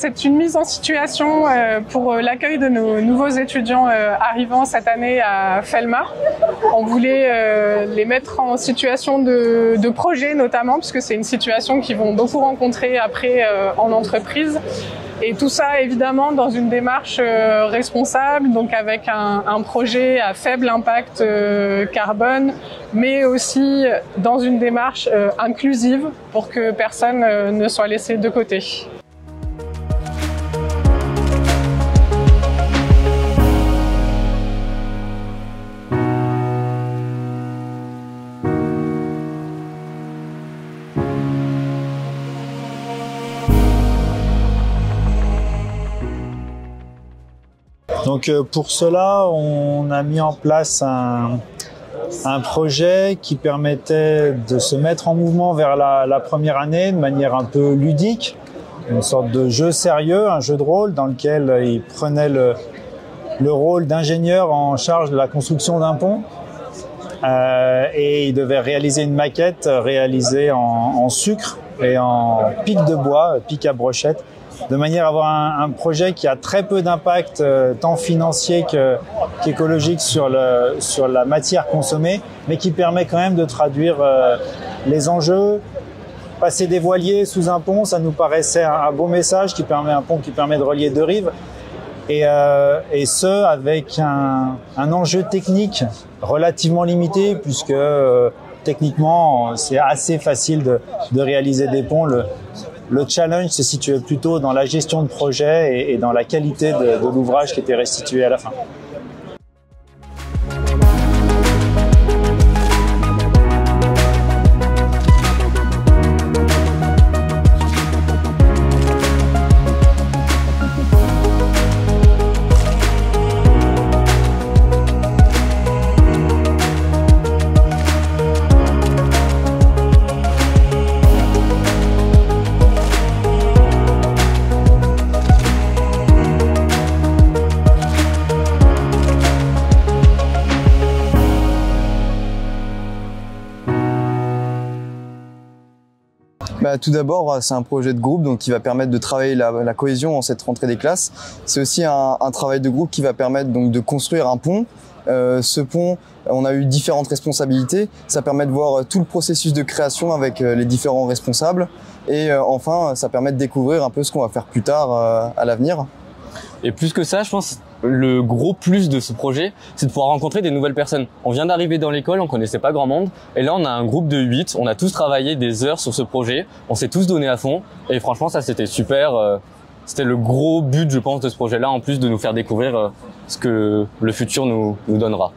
c'est une mise en situation pour l'accueil de nos nouveaux étudiants arrivant cette année à Felma. On voulait les mettre en situation de projet notamment, puisque c'est une situation qu'ils vont beaucoup rencontrer après en entreprise. Et tout ça, évidemment, dans une démarche responsable, donc avec un projet à faible impact carbone, mais aussi dans une démarche inclusive pour que personne ne soit laissé de côté. Donc pour cela, on a mis en place un projet qui permettait de se mettre en mouvement vers la première année de manière un peu ludique, une sorte de jeu sérieux, un jeu de rôle dans lequel il prenait le rôle d'ingénieur en charge de la construction d'un pont et il devait réaliser une maquette réalisée en sucre et en pic de bois, pic à brochette, de manière à avoir un projet qui a très peu d'impact tant financier qu'écologique sur la matière consommée, mais qui permet quand même de traduire les enjeux. Passer des voiliers sous un pont, ça nous paraissait un beau message un pont qui permet de relier deux rives, et ce avec un enjeu technique relativement limité, puisque techniquement c'est assez facile de réaliser des ponts. Le challenge se situait plutôt dans la gestion de projet et dans la qualité de l'ouvrage qui était restitué à la fin. Tout d'abord, c'est un projet de groupe donc qui va permettre de travailler la cohésion en cette rentrée des classes. C'est aussi un travail de groupe qui va permettre donc de construire un pont. Ce pont, on a eu différentes responsabilités. Ça permet de voir tout le processus de création avec les différents responsables. Et enfin, ça permet de découvrir un peu ce qu'on va faire plus tard à l'avenir. Et plus que ça, je pense le gros plus de ce projet, c'est de pouvoir rencontrer des nouvelles personnes. On vient d'arriver dans l'école, on connaissait pas grand monde, et là on a un groupe de 8, on a tous travaillé des heures sur ce projet, on s'est tous donné à fond, et franchement ça c'était super. C'était le gros but, je pense, de ce projet-là, en plus de nous faire découvrir ce que le futur nous donnera.